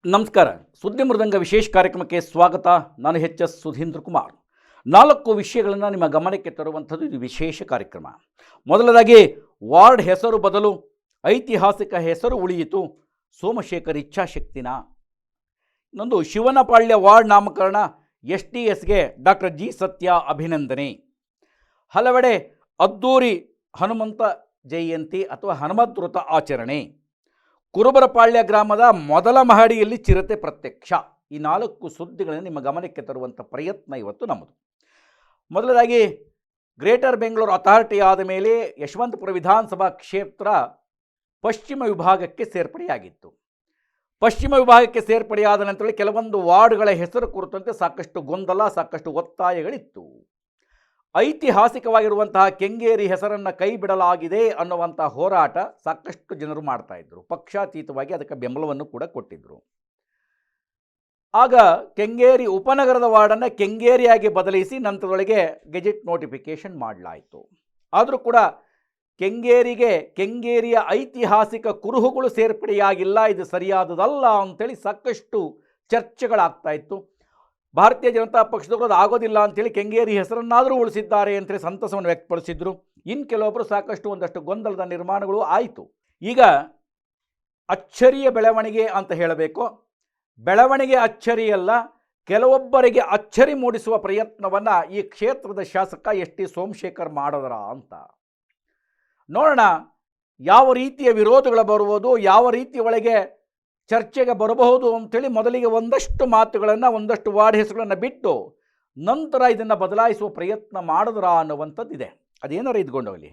ನಮಸ್ಕಾರ. ಸುದ್ದಿ ಮೃದಂಗ ವಿಶೇಷ ಕಾರ್ಯಕ್ರಮಕ್ಕೆ ಸ್ವಾಗತ. ನಾನು ಎಚ್ ಸುಧೀಂದ್ರ ಕುಮಾರ್. 4 ವಿಷಯಗಳನ್ನು ನಿಮ್ಮ ಗಮನಕ್ಕೆ ತರುವಂಥದ್ದು ಇದು ವಿಶೇಷ ಕಾರ್ಯಕ್ರಮ. ಮೊದಲದಾಗಿ, ವಾರ್ಡ್ ಹೆಸರು ಬದಲು, ಐತಿಹಾಸಿಕ ಹೆಸರು ಉಳಿಯಿತು, ಸೋಮಶೇಖರ್ ಇಚ್ಛಾಶಕ್ತಿನ. ಇನ್ನೊಂದು, ಶಿವನಪಾಳ್ಯ ವಾರ್ಡ್ ನಾಮಕರಣ, STSಗೆ ಡಾಕ್ಟರ್ ಜಿ ಸತ್ಯ ಅಭಿನಂದನೆ. ಹಲವೆಡೆ ಅದ್ದೂರಿ ಹನುಮಂತ ಜಯಂತಿ ಅಥವಾ ಹನುಮತ್ ವೃತ ಆಚರಣೆ. ಕುರುಬರಪಾಳ್ಯ ಗ್ರಾಮದ ಮೊದಲ ಮಹಡಿಯಲ್ಲಿ ಚಿರತೆ ಪ್ರತ್ಯಕ್ಷ. ಈ 4 ಸುದ್ದಿಗಳನ್ನು ನಿಮ್ಮ ಗಮನಕ್ಕೆ ತರುವಂಥ ಪ್ರಯತ್ನ ಇವತ್ತು ನಮ್ಮದು. ಮೊದಲದಾಗಿ, ಗ್ರೇಟರ್ ಬೆಂಗಳೂರು ಅಥಾರಿಟಿ ಆದ ಮೇಲೆ ಯಶವಂತಪುರ ವಿಧಾನಸಭಾ ಕ್ಷೇತ್ರ ಪಶ್ಚಿಮ ವಿಭಾಗಕ್ಕೆ ಸೇರ್ಪಡೆಯಾಗಿತ್ತು. ಪಶ್ಚಿಮ ವಿಭಾಗಕ್ಕೆ ಸೇರ್ಪಡೆಯಾದ ನಂತರ ಕೆಲವೊಂದು ವಾರ್ಡ್ಗಳ ಹೆಸರು ಕುರಿತಂತೆ ಸಾಕಷ್ಟು ಗೊಂದಲ, ಸಾಕಷ್ಟು ಒತ್ತಾಯಗಳಿತ್ತು. ಐತಿಹಾಸಿಕವಾಗಿರುವಂತಹ ಕೆಂಗೇರಿ ಹೆಸರನ್ನು ಕೈ ಬಿಡಲಾಗಿದೆ ಅನ್ನುವಂಥ ಹೋರಾಟ ಸಾಕಷ್ಟು ಜನರು ಮಾಡ್ತಾಯಿದ್ರು. ಪಕ್ಷಾತೀತವಾಗಿ ಅದಕ್ಕೆ ಬೆಂಬಲವನ್ನು ಕೂಡ ಕೊಟ್ಟಿದ್ದರು. ಆಗ ಕೆಂಗೇರಿ ಉಪನಗರದ ವಾರ್ಡನ್ನು ಕೆಂಗೇರಿಯಾಗಿ ಬದಲಿಸಿ ನಂತರದೊಳಗೆ ಗೆಜೆಟ್ ನೋಟಿಫಿಕೇಷನ್ ಮಾಡಲಾಯಿತು. ಆದರೂ ಕೂಡ ಕೆಂಗೇರಿಯ ಐತಿಹಾಸಿಕ ಕುರುಹುಗಳು ಸೇರ್ಪಡೆಯಾಗಿಲ್ಲ, ಇದು ಸರಿಯಾದದಲ್ಲ ಅಂಥೇಳಿ ಸಾಕಷ್ಟು ಚರ್ಚೆಗಳಾಗ್ತಾ ಇತ್ತು. ಭಾರತೀಯ ಜನತಾ ಪಕ್ಷದವರು ಅದು ಆಗೋದಿಲ್ಲ ಅಂಥೇಳಿ ಕೆಂಗೇರಿ ಹೆಸರನ್ನಾದರೂ ಉಳಿಸಿದ್ದಾರೆ ಅಂತೇಳಿ ಸಂತಸವನ್ನು ವ್ಯಕ್ತಪಡಿಸಿದ್ರು. ಇನ್ನು ಕೆಲವೊಬ್ಬರು ಸಾಕಷ್ಟು ಒಂದಷ್ಟು ಗೊಂದಲದ ನಿರ್ಮಾಣಗಳು ಆಯಿತು. ಈಗ ಅಚ್ಚರಿಯ ಬೆಳವಣಿಗೆ ಅಂತ ಹೇಳಬೇಕು. ಬೆಳವಣಿಗೆ ಅಚ್ಚರಿಯಲ್ಲ, ಕೆಲವೊಬ್ಬರಿಗೆ ಅಚ್ಚರಿ ಮೂಡಿಸುವ ಪ್ರಯತ್ನವನ್ನು ಈ ಕ್ಷೇತ್ರದ ಶಾಸಕ ST ಸೋಮಶೇಖರ್ ಮಾಡಿದರ ಅಂತ ನೋಡೋಣ. ಯಾವ ರೀತಿಯ ವಿರೋಧಗಳು ಬರುವುದು, ಯಾವ ರೀತಿ ಒಳಗೆ ಚರ್ಚೆಗೆ ಬರಬಹುದು ಅಂಥೇಳಿ ಮೊದಲಿಗೆ ಒಂದಷ್ಟು ಮಾತುಗಳನ್ನು, ಒಂದಷ್ಟು ವಾರ್ಡ್ ಹೆಸರುಗಳನ್ನು ಬಿಟ್ಟು ನಂತರ ಇದನ್ನು ಬದಲಾಯಿಸುವ ಪ್ರಯತ್ನ ಮಾಡಿದ್ರ ಅನ್ನುವಂಥದ್ದಿದೆ. ಅದೇನಾರು ಇದ್ಕೊಂಡೋಗಲಿ.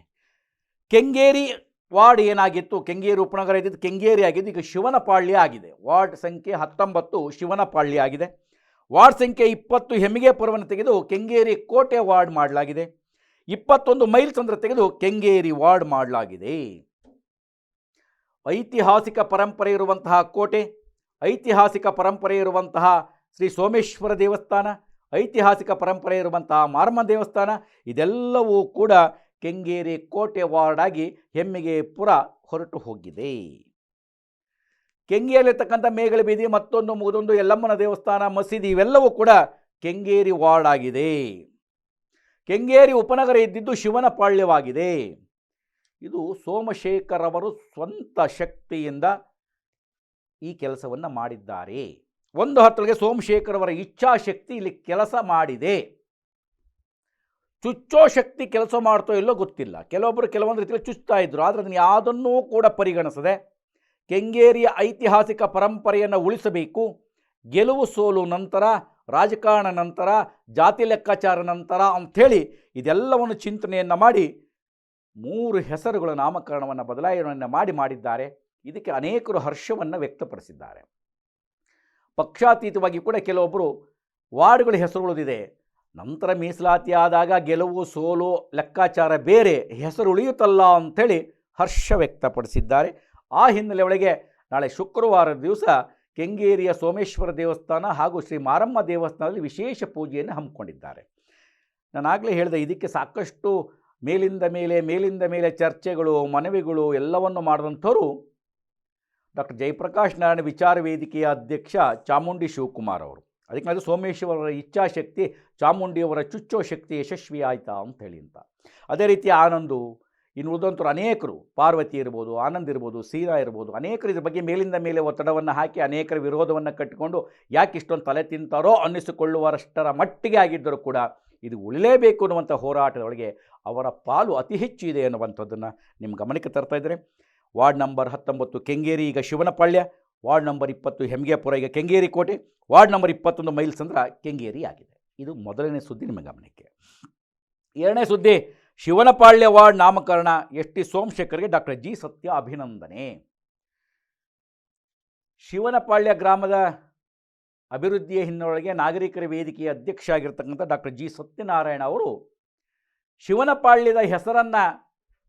ಕೆಂಗೇರಿ ವಾರ್ಡ್ ಏನಾಗಿತ್ತು, ಕೆಂಗೇರಿ ಉಪನಗರ ಇದ್ದಿದ್ದು ಕೆಂಗೇರಿ ಆಗಿದ್ದು ಈಗ ಶಿವನಪಾಳ್ಯ ಆಗಿದೆ. ವಾರ್ಡ್ ಸಂಖ್ಯೆ 19 ಶಿವನಪಾಳ್ಯ ಆಗಿದೆ. ವಾರ್ಡ್ ಸಂಖ್ಯೆ 20 ಹೆಮ್ಮಿಗೆಪುರವನ್ನು ತೆಗೆದು ಕೆಂಗೇರಿ ಕೋಟೆ ವಾರ್ಡ್ ಮಾಡಲಾಗಿದೆ. 21 ಮೈಲ್ಸ್ ಅಂದ್ರೆ ತೆಗೆದು ಕೆಂಗೇರಿ ವಾರ್ಡ್ ಮಾಡಲಾಗಿದೆ. ಐತಿಹಾಸಿಕ ಪರಂಪರೆ ಇರುವಂತಹ ಕೋಟೆ, ಐತಿಹಾಸಿಕ ಪರಂಪರೆ ಇರುವಂತಹ ಶ್ರೀ ಸೋಮೇಶ್ವರ ದೇವಸ್ಥಾನ, ಐತಿಹಾಸಿಕ ಪರಂಪರೆ ಇರುವಂತಹ ಮಾರಮ್ಮ ದೇವಸ್ಥಾನ, ಇದೆಲ್ಲವೂ ಕೂಡ ಕೆಂಗೇರಿ ಕೋಟೆ ವಾರ್ಡ್ ಆಗಿ ಹೆಮ್ಮಿಗೆಪುರ ಹೊರಟು ಹೋಗಿದೆ. ಕೆಂಗೇರಿಯಲ್ಲಿರ್ತಕ್ಕಂಥ ಮೇಗಳ ಬೀದಿ, ಮತ್ತೊಂದು ಯಲ್ಲಮ್ಮನ ದೇವಸ್ಥಾನ, ಮಸೀದಿ ಇವೆಲ್ಲವೂ ಕೂಡ ಕೆಂಗೇರಿ ವಾರ್ಡ್ ಆಗಿದೆ. ಕೆಂಗೇರಿ ಉಪನಗರ ಇದ್ದಿದ್ದು ಶಿವನಪಾಳ್ಯವಾಗಿದೆ. ಇದು ಸೋಮಶೇಖರ್ ಅವರು ಸ್ವಂತ ಶಕ್ತಿಯಿಂದ ಈ ಕೆಲಸವನ್ನು ಮಾಡಿದ್ದಾರೆ. ಒಂದು ಹತ್ತೊಳಗೆ ಸೋಮಶೇಖರ್ ಅವರ ಇಚ್ಛಾಶಕ್ತಿ ಇಲ್ಲಿ ಕೆಲಸ ಮಾಡಿದೆ. ಚುಚ್ಚೋ ಶಕ್ತಿ ಕೆಲಸ ಮಾಡ್ತೋ ಇಲ್ಲೋ ಗೊತ್ತಿಲ್ಲ. ಕೆಲವೊಂದು ರೀತಿಯಲ್ಲಿ ಚುಚ್ತಾ ಇದ್ರು. ಆದರೆ ಅದನ್ನು ಯಾವುದನ್ನೂ ಕೂಡ ಪರಿಗಣಿಸದೆ ಕೆಂಗೇರಿಯ ಐತಿಹಾಸಿಕ ಪರಂಪರೆಯನ್ನು ಉಳಿಸಬೇಕು, ಗೆಲುವು ಸೋಲು ನಂತರ, ರಾಜಕಾರಣ ನಂತರ, ಜಾತಿ ಲೆಕ್ಕಾಚಾರ ನಂತರ ಅಂಥೇಳಿ ಇದೆಲ್ಲವನ್ನು ಚಿಂತನೆಯನ್ನು ಮಾಡಿ 3 ಹೆಸರುಗಳ ನಾಮಕರಣವನ್ನು ಬದಲಾವಣೆಯನ್ನು ಮಾಡಿದ್ದಾರೆ. ಇದಕ್ಕೆ ಅನೇಕರು ಹರ್ಷವನ್ನು ವ್ಯಕ್ತಪಡಿಸಿದ್ದಾರೆ. ಪಕ್ಷಾತೀತವಾಗಿ ಕೂಡ ಕೆಲವೊಬ್ಬರು ವಾರ್ಡ್ಗಳ ಹೆಸರುಗಳಿದೆ, ನಂತರ ಮೀಸಲಾತಿ ಆದಾಗ ಗೆಲುವು ಸೋಲು ಲೆಕ್ಕಾಚಾರ ಬೇರೆ, ಹೆಸರು ಉಳಿಯುತ್ತಲ್ಲ ಅಂಥೇಳಿ ಹರ್ಷ ವ್ಯಕ್ತಪಡಿಸಿದ್ದಾರೆ. ಆ ಹಿನ್ನೆಲೆ ಒಳಗೆ ನಾಳೆ ಶುಕ್ರವಾರದ ದಿವಸ ಕೆಂಗೇರಿಯ ಸೋಮೇಶ್ವರ ದೇವಸ್ಥಾನ ಹಾಗೂ ಶ್ರೀ ಮಾರಮ್ಮ ದೇವಸ್ಥಾನದಲ್ಲಿ ವಿಶೇಷ ಪೂಜೆಯನ್ನು ಹಮ್ಮಿಕೊಂಡಿದ್ದಾರೆ. ನಾನಾಗಲೇ ಹೇಳಿದೆ, ಇದಕ್ಕೆ ಸಾಕಷ್ಟು ಮೇಲಿಂದ ಮೇಲೆ ಚರ್ಚೆಗಳು, ಮನವಿಗಳು ಎಲ್ಲವನ್ನು ಮಾಡಿದಂಥವರು ಡಾಕ್ಟರ್ ಜಯಪ್ರಕಾಶ್ ನಾರಾಯಣ ವಿಚಾರ ವೇದಿಕೆಯ ಅಧ್ಯಕ್ಷ ಚಾಮುಂಡಿ ಶಿವಕುಮಾರ್ ಅವರು. ಅದಕ್ಕೆ ಸೋಮೇಶ್ವರರ ಇಚ್ಛಾಶಕ್ತಿ, ಚಾಮುಂಡಿಯವರ ಚುಚ್ಚೋ ಶಕ್ತಿ ಯಶಸ್ವಿ ಆಯಿತಾ ಅಂಥೇಳಿ ಅಂತ. ಅದೇ ರೀತಿ ಆನಂದು, ಇನ್ನು ಉಳಿದಂಥವ್ರು ಅನೇಕರು, ಪಾರ್ವತಿ ಇರ್ಬೋದು, ಆನಂದ್ ಇರ್ಬೋದು, ಸೀರಾ ಇರ್ಬೋದು, ಅನೇಕರು ಇದ್ರ ಬಗ್ಗೆ ಮೇಲಿಂದ ಮೇಲೆ ಒತ್ತಡವನ್ನು ಹಾಕಿ ಅನೇಕರ ವಿರೋಧವನ್ನು ಕಟ್ಟಿಕೊಂಡು ಯಾಕೆ ಇಷ್ಟೊಂದು ತಲೆ ತಿಂತಾರೋ ಅನ್ನಿಸಿಕೊಳ್ಳುವಷ್ಟರ ಮಟ್ಟಿಗೆ ಆಗಿದ್ದರೂ ಕೂಡ ಇದು ಉಳಿಲೇಬೇಕು ಅನ್ನುವಂಥ ಹೋರಾಟದೊಳಗೆ ಅವರ ಪಾಲು ಅತಿ ಹೆಚ್ಚು ಇದೆ ಅನ್ನುವಂಥದ್ದನ್ನು ನಿಮ್ಮ ಗಮನಕ್ಕೆ ತರ್ತಾ ಇದ್ದಾರೆ. ವಾರ್ಡ್ ನಂಬರ್ 19 ಕೆಂಗೇರಿ ಈಗ ಶಿವನಪಾಳ್ಯ, ವಾರ್ಡ್ ನಂಬರ್ 20 ಹೆಮ್ಮಿಗೆಪುರ ಈಗ ಕೆಂಗೇರಿ ಕೋಟೆ, ವಾರ್ಡ್ ನಂಬರ್ 21 ಮೈಲ್ಸ್ ಅಂದ್ರೆ ಕೆಂಗೇರಿ ಆಗಿದೆ. ಇದು ಮೊದಲನೇ ಸುದ್ದಿ ನಿಮ್ಮ ಗಮನಕ್ಕೆ. ಎರಡನೇ ಸುದ್ದಿ, ಶಿವನಪಾಳ್ಯ ವಾರ್ಡ್ ನಾಮಕರಣ, ST ಸೋಮಶೇಖರ್ಗೆ ಡಾಕ್ಟರ್ ಜಿ ಸತ್ಯ ಅಭಿನಂದನೆ. ಶಿವನಪಾಳ್ಯ ಗ್ರಾಮದ ಅಭಿವೃದ್ಧಿಯ ಹಿನ್ನೆಲೆಗೆ ನಾಗರಿಕರ ವೇದಿಕೆಯ ಅಧ್ಯಕ್ಷ ಆಗಿರ್ತಕ್ಕಂಥ ಡಾಕ್ಟರ್ ಜಿ ಸತ್ಯನಾರಾಯಣ ಅವರು ಶಿವನಪಾಳ್ಯದ ಹೆಸರನ್ನು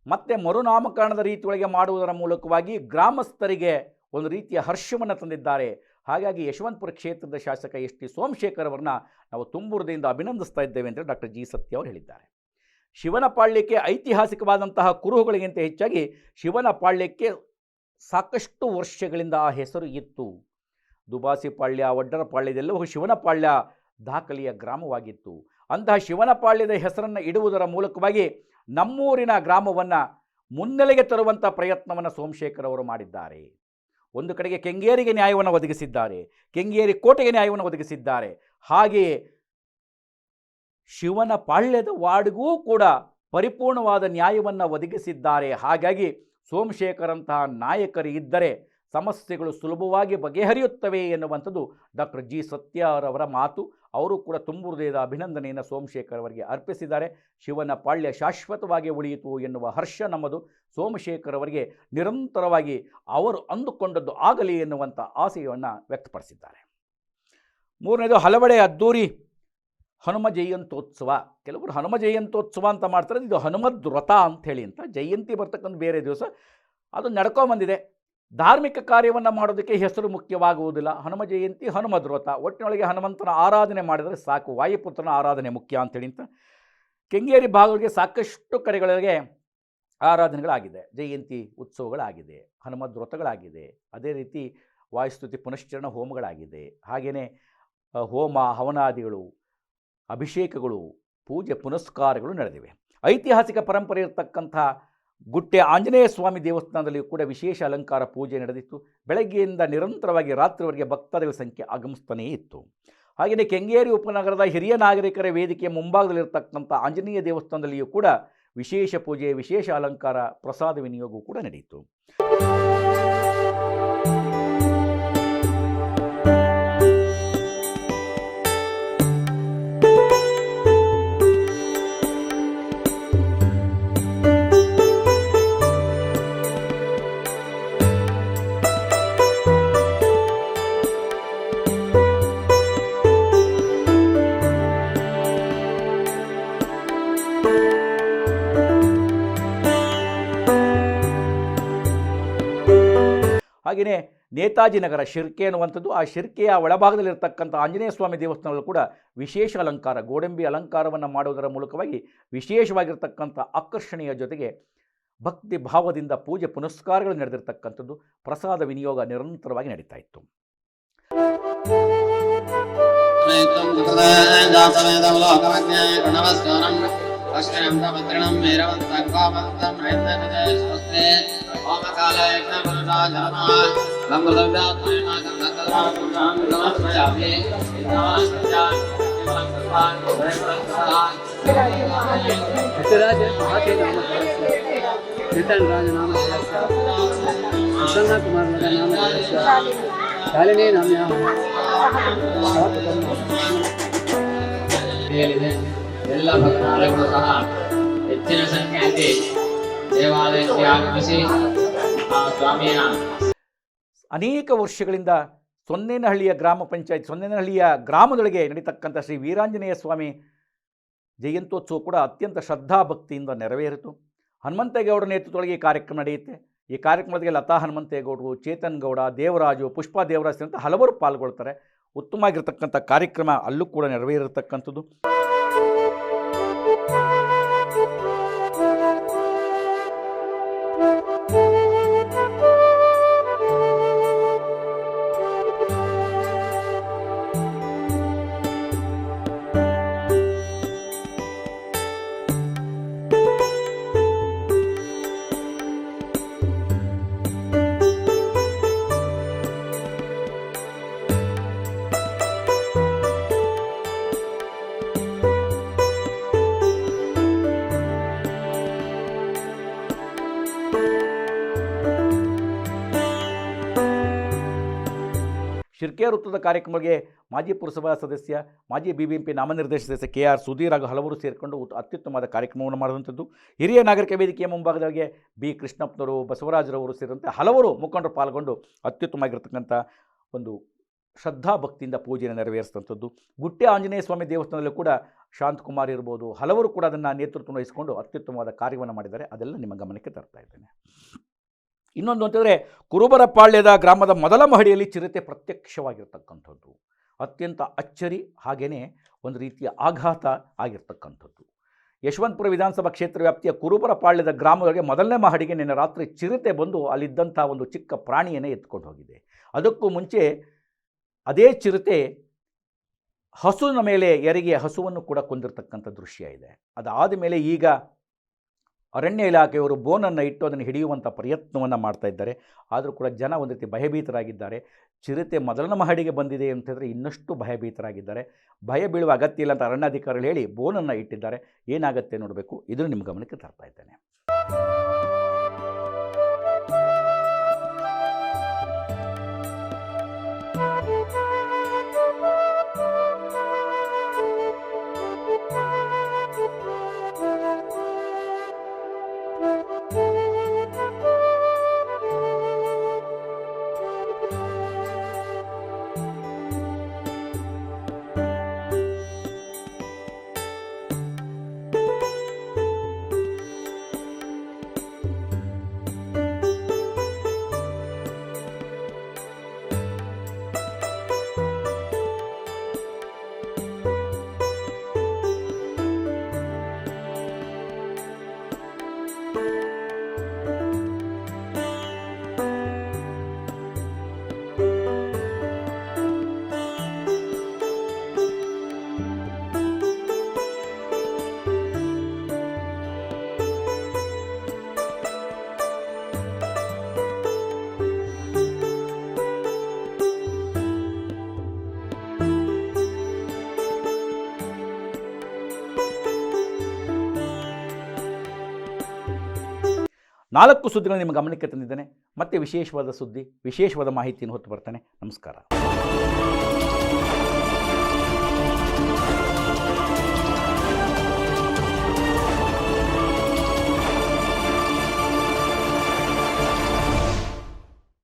ಮತ್ತೆ ಮರುನಾಮಕರಣದ ರೀತಿಯೊಳಗೆ ಮಾಡುವುದರ ಮೂಲಕವಾಗಿ ಗ್ರಾಮಸ್ಥರಿಗೆ ಒಂದು ರೀತಿಯ ಹರ್ಷವನ್ನು ತಂದಿದ್ದಾರೆ. ಹಾಗಾಗಿ ಯಶವಂತಪುರ ಕ್ಷೇತ್ರದ ಶಾಸಕ ST ಸೋಮಶೇಖರ್ ಅವರನ್ನ ನಾವು ತುಂಬುರದಿಂದ ಅಭಿನಂದಿಸ್ತಾ ಇದ್ದೇವೆ ಅಂತ ಡಾಕ್ಟರ್ ಜಿ ಸತ್ಯ ಅವರು ಹೇಳಿದ್ದಾರೆ. ಶಿವನಪಾಳ್ಯಕ್ಕೆ ಐತಿಹಾಸಿಕವಾದಂತಹ ಕುರುಹುಗಳಿಗಿಂತ ಹೆಚ್ಚಾಗಿ ಶಿವನಪಾಳ್ಯಕ್ಕೆ ಸಾಕಷ್ಟು ವರ್ಷಗಳಿಂದ ಆ ಹೆಸರು ಇತ್ತು. ದುಬಾಸಿಪಾಳ್ಯ, ಒಡ್ಡರಪಾಳ್ಯ ಇದೆಲ್ಲವೂ ಶಿವನ ಪಾಳ್ಯ ದಾಖಲೆಯ ಗ್ರಾಮವಾಗಿತ್ತು. ಅಂತಹ ಶಿವನ ಪಾಳ್ಯದ ಹೆಸರನ್ನು ಇಡುವುದರ ಮೂಲಕವಾಗಿ ನಮ್ಮೂರಿನ ಗ್ರಾಮವನ್ನು ಮುನ್ನೆಲೆಗೆ ತರುವಂಥ ಪ್ರಯತ್ನವನ್ನು ಸೋಮಶೇಖರ್ ಅವರು ಮಾಡಿದ್ದಾರೆ. ಒಂದು ಕಡೆಗೆ ಕೆಂಗೇರಿಗೆ ನ್ಯಾಯವನ್ನು ಒದಗಿಸಿದ್ದಾರೆ, ಕೆಂಗೇರಿ ಕೋಟೆಗೆ ನ್ಯಾಯವನ್ನು ಒದಗಿಸಿದ್ದಾರೆ. ಹಾಗೆಯೇ ಶಿವನ ಪಾಳ್ಯದ ವಾರ್ಡ್ಗೂ ಕೂಡ ಪರಿಪೂರ್ಣವಾದ ನ್ಯಾಯವನ್ನು ಒದಗಿಸಿದ್ದಾರೆ. ಹಾಗಾಗಿ ಸೋಮಶೇಖರಂತಹ ನಾಯಕರು ಇದ್ದರೆ ಸಮಸ್ಯೆಗಳು ಸುಲಭವಾಗಿ ಬಗೆಹರಿಯುತ್ತವೆ ಎನ್ನುವಂಥದ್ದು ಡಾಕ್ಟರ್ ಜಿ ಸತ್ಯಾರವರ ಮಾತು. ಅವರು ಕೂಡ ತುಂಬು ಹೃದಯದ ಅಭಿನಂದನೆಯನ್ನು ಸೋಮಶೇಖರ್ ಅವರಿಗೆ ಅರ್ಪಿಸಿದ್ದಾರೆ. ಶಿವನ ಪಾಳ್ಯ ಶಾಶ್ವತವಾಗಿ ಉಳಿಯಿತು ಎನ್ನುವ ಹರ್ಷ ನಮ್ಮದು. ಸೋಮಶೇಖರ್ ಅವರಿಗೆ ನಿರಂತರವಾಗಿ ಅವರು ಅಂದುಕೊಂಡದ್ದು ಆಗಲಿ ಎನ್ನುವಂಥ ಆಶಯವನ್ನು ವ್ಯಕ್ತಪಡಿಸಿದ್ದಾರೆ. ಮೂರನೇದು, ಹಲವೆಡೆ ಅದ್ದೂರಿ ಹನುಮ ಜಯಂತ್ಯೋತ್ಸವ. ಕೆಲವರು ಹನುಮ ಜಯಂತ್ಯೋತ್ಸವ ಅಂತ ಮಾಡ್ತಾರೆ, ಇದು ಹನುಮದ್ ವ್ರತ ಅಂಥೇಳಿ ಅಂತ. ಜಯಂತಿ ಬರ್ತಕ್ಕಂಥ ಬೇರೆ ದಿವಸ ಅದು ನಡ್ಕೊಂಬಂದಿದೆ. ಧಾರ್ಮಿಕ ಕಾರ್ಯವನ್ನು ಮಾಡೋದಕ್ಕೆ ಹೆಸರು ಮುಖ್ಯವಾಗುವುದಿಲ್ಲ. ಹನುಮ ಜಯಂತಿ, ಹನುಮದ್ ವ್ರತ, ಒಟ್ಟಿನೊಳಗೆ ಹನುಮಂತನ ಆರಾಧನೆ ಮಾಡಿದರೆ ಸಾಕು, ವಾಯುಪುತ್ರನ ಆರಾಧನೆ ಮುಖ್ಯ ಅಂಥೇಳಿ ಅಂತ ಕೆಂಗೇರಿ ಭಾಗಗಳಿಗೆ ಸಾಕಷ್ಟು ಕಡೆಗಳಿಗೆ ಆರಾಧನೆಗಳಾಗಿದೆ, ಜಯಂತಿ ಉತ್ಸವಗಳಾಗಿದೆ, ಹನುಮದ್ ವ್ರತಗಳಾಗಿದೆ. ಅದೇ ರೀತಿ ವಾಯುಸ್ತುತಿ ಪುನಶ್ಚರಣ ಹೋಮಗಳಾಗಿದೆ. ಹಾಗೆಯೇ ಹೋಮ ಹವನಾದಿಗಳು, ಅಭಿಷೇಕಗಳು, ಪೂಜೆ ಪುನಸ್ಕಾರಗಳು ನಡೆದಿವೆ. ಐತಿಹಾಸಿಕ ಪರಂಪರೆ ಇರತಕ್ಕಂಥ ಗುಟ್ಟೆ ಆಂಜನೇಯ ಸ್ವಾಮಿ ದೇವಸ್ಥಾನದಲ್ಲಿಯೂ ಕೂಡ ವಿಶೇಷ ಅಲಂಕಾರ ಪೂಜೆ ನಡೆದಿತ್ತು. ಬೆಳಗ್ಗೆಯಿಂದ ನಿರಂತರವಾಗಿ ರಾತ್ರಿವರೆಗೆ ಭಕ್ತಾದಿಗಳ ಸಂಖ್ಯೆ ಆಗಮಿಸ್ತಾನೇ ಇತ್ತು. ಹಾಗೆಯೇ ಕೆಂಗೇರಿ ಉಪನಗರದ ಹಿರಿಯ ನಾಗರಿಕರ ವೇದಿಕೆಯ ಮುಂಭಾಗದಲ್ಲಿರ್ತಕ್ಕಂಥ ಆಂಜನೇಯ ದೇವಸ್ಥಾನದಲ್ಲಿಯೂ ಕೂಡ ವಿಶೇಷ ಪೂಜೆ, ವಿಶೇಷ ಅಲಂಕಾರ, ಪ್ರಸಾದ ವಿನಿಯೋಗವೂ ಕೂಡ ನಡೆಯಿತು. ಹಾಗೆಯೇ ನೇತಾಜಿ ನಗರ ಶಿರ್ಕೆ ಅನ್ನುವಂಥದ್ದು, ಆ ಶಿರ್ಕೆಯ ಒಳಭಾಗದಲ್ಲಿರ್ತಕ್ಕಂಥ ಆಂಜನೇಯ ಸ್ವಾಮಿ ದೇವಸ್ಥಾನದಲ್ಲೂ ಕೂಡ ವಿಶೇಷ ಅಲಂಕಾರ, ಗೋಡಂಬಿ ಅಲಂಕಾರವನ್ನು ಮಾಡುವುದರ ಮೂಲಕವಾಗಿ ವಿಶೇಷವಾಗಿರ್ತಕ್ಕಂಥ ಆಕರ್ಷಣೆಯ ಜೊತೆಗೆ ಭಕ್ತಿ ಭಾವದಿಂದ ಪೂಜೆ ಪುನಸ್ಕಾರಗಳು ನಡೆದಿರ್ತಕ್ಕಂಥದ್ದು. ಪ್ರಸಾದ ವಿನಿಯೋಗ ನಿರಂತರವಾಗಿ ನಡೀತಾ ಇತ್ತು. ಎಲ್ಲ ಭಕ್ತಾದಿಗಳು ಸಹ ಹೆಚ್ಚಿನ ಸಂಖ್ಯೆಯಲ್ಲಿ ದೇವಾಲಯಕ್ಕೆ ಆಗಮಿಸಿ ಸ್ವಾಮಿಯ ಅನೇಕ ವರ್ಷಗಳಿಂದ ಸೊನ್ನೇನಹಳ್ಳಿಯ ಗ್ರಾಮ ಪಂಚಾಯತ್, ಸೊನ್ನೇನಹಳ್ಳಿಯ ಗ್ರಾಮದೊಳಗೆ ನಡೀತಕ್ಕಂಥ ಶ್ರೀ ವೀರಾಂಜನೇಯ ಸ್ವಾಮಿ ಜಯಂತ್ಯೋತ್ಸವ ಕೂಡ ಅತ್ಯಂತ ಶ್ರದ್ಧಾಭಕ್ತಿಯಿಂದ ನೆರವೇರಿತು. ಹನುಮಂತೇಗೌಡರ ನೇತೃತ್ವದೊಳಗೆ ಈ ಕಾರ್ಯಕ್ರಮ ನಡೆಯುತ್ತೆ. ಈ ಕಾರ್ಯಕ್ರಮದಲ್ಲಿ ಲತಾ ಹನುಮಂತೇಗೌಡರು, ಚೇತನ್ ಗೌಡ, ದೇವರಾಜು, ಪುಷ್ಪಾ ದೇವರಾಜ್ ಅಂತ ಹಲವರು ಪಾಲ್ಗೊಳ್ತಾರೆ. ಉತ್ತಮವಾಗಿರ್ತಕ್ಕಂಥ ಕಾರ್ಯಕ್ರಮ ಅಲ್ಲೂ ಕೂಡ ನೆರವೇರಿರ್ತಕ್ಕಂಥದ್ದು. ಶಿರ್ಕೆ ವೃತ್ತದ ಕಾರ್ಯಕ್ರಮಕ್ಕೆ ಮಾಜಿ ಪುರಸಭಾ ಸದಸ್ಯ, ಮಾಜಿ BBMP ನಾಮನಿರ್ದೇಶಿತ ಸದಸ್ಯ KR ಸುಧೀರ್ ಹಾಗೂ ಹಲವರು ಸೇರಿಕೊಂಡು ಅತ್ಯುತ್ತಮವಾದ ಕಾರ್ಯಕ್ರಮವನ್ನು ಮಾಡುವಂಥದ್ದು. ಹಿರಿಯ ನಾಗರಿಕ ವೇದಿಕೆಯ ಮುಂಭಾಗದವರಿಗೆ B ಕೃಷ್ಣಪ್ಪನವರು, ಬಸವರಾಜರವರು ಸೇರಿದಂತೆ ಹಲವರು ಮುಖಂಡರು ಪಾಲ್ಗೊಂಡು ಅತ್ಯುತ್ತಮವಾಗಿರ್ತಕ್ಕಂಥ ಒಂದು ಶ್ರದ್ಧಾಭಕ್ತಿಯಿಂದ ಪೂಜೆಯನ್ನು ನೆರವೇರಿಸಿದಂಥದ್ದು. ಗುಟ್ಟೆ ಆಂಜನೇಯ ಸ್ವಾಮಿ ದೇವಸ್ಥಾನದಲ್ಲೂ ಕೂಡ ಶಾಂತಕುಮಾರ್ ಇರ್ಬೋದು, ಹಲವರು ಕೂಡ ಅದನ್ನು ನೇತೃತ್ವ ವಹಿಸಿಕೊಂಡು ಅತ್ಯುತ್ತಮವಾದ ಕಾರ್ಯವನ್ನು ಮಾಡಿದ್ದಾರೆ. ಅದೆಲ್ಲ ನಿಮ್ಮ ಗಮನಕ್ಕೆ ತರ್ತಾ ಇದ್ದೇನೆ. ಇನ್ನೊಂದು ಅಂತಂದರೆ, ಕುರುಬರಪಾಳ್ಯದ ಗ್ರಾಮದ ಮೊದಲ ಮಹಡಿಯಲ್ಲಿ ಚಿರತೆ ಪ್ರತ್ಯಕ್ಷವಾಗಿರ್ತಕ್ಕಂಥದ್ದು ಅತ್ಯಂತ ಅಚ್ಚರಿ, ಹಾಗೆಯೇ ಒಂದು ರೀತಿಯ ಆಘಾತ ಆಗಿರ್ತಕ್ಕಂಥದ್ದು. ಯಶವಂತಪುರ ವಿಧಾನಸಭಾ ಕ್ಷೇತ್ರ ವ್ಯಾಪ್ತಿಯ ಕುರುಬರಪಾಳ್ಯದ ಗ್ರಾಮದೊಳಗೆ ಮೊದಲನೇ ಮಹಡಿಗೆ ನಿನ್ನೆ ರಾತ್ರಿ ಚಿರತೆ ಬಂದು ಅಲ್ಲಿದ್ದಂಥ ಒಂದು ಚಿಕ್ಕ ಪ್ರಾಣಿಯನ್ನೇ ಎತ್ಕೊಂಡು ಹೋಗಿದೆ. ಅದಕ್ಕೂ ಮುಂಚೆ ಅದೇ ಚಿರತೆ ಹಸುವಿನ ಮೇಲೆ ಎರಗಿ ಹಸುವನ್ನು ಕೂಡ ಕೊಂದಿರ್ತಕ್ಕಂಥ ದೃಶ್ಯ ಇದೆ. ಅದಾದ ಮೇಲೆ ಈಗ ಅರಣ್ಯ ಇಲಾಖೆಯವರು ಬೋನನ್ನು ಇಟ್ಟು ಅದನ್ನು ಹಿಡಿಯುವಂಥ ಪ್ರಯತ್ನವನ್ನು ಮಾಡ್ತಾ ಇದ್ದಾರೆ. ಆದರೂ ಕೂಡ ಜನ ಒಂದು ರೀತಿ ಭಯಭೀತರಾಗಿದ್ದಾರೆ. ಚಿರತೆ ಮೊದಲನೇ ಮಹಡಿಗೆ ಬಂದಿದೆ ಅಂತ ಹೇಳಿದ್ರೆ ಇನ್ನಷ್ಟು ಭಯಭೀತರಾಗಿದ್ದಾರೆ. ಭಯ ಬೀಳುವ ಅಗತ್ಯ ಇಲ್ಲ ಅಂತ ಅರಣ್ಯಾಧಿಕಾರಿಗಳು ಹೇಳಿ ಬೋನನ್ನು ಇಟ್ಟಿದ್ದಾರೆ. ಏನಾಗುತ್ತೆ ನೋಡಬೇಕು. ಇದನ್ನು ನಿಮ್ಮ ಗಮನಕ್ಕೆ ತರ್ತಾ ಇದ್ದೇನೆ. ನಾಲ್ಕು ಸುದ್ದಿಗಳನ್ನು ನಿಮ್ಮ ಗಮನಕ್ಕೆ ತಂದಿದ್ದೇನೆ. ಮತ್ತೆ ವಿಶೇಷವಾದ ಸುದ್ದಿ, ವಿಶೇಷವಾದ ಮಾಹಿತಿಯನ್ನು ಹೊತ್ತು ಬರ್ತಾನೆ. ನಮಸ್ಕಾರ.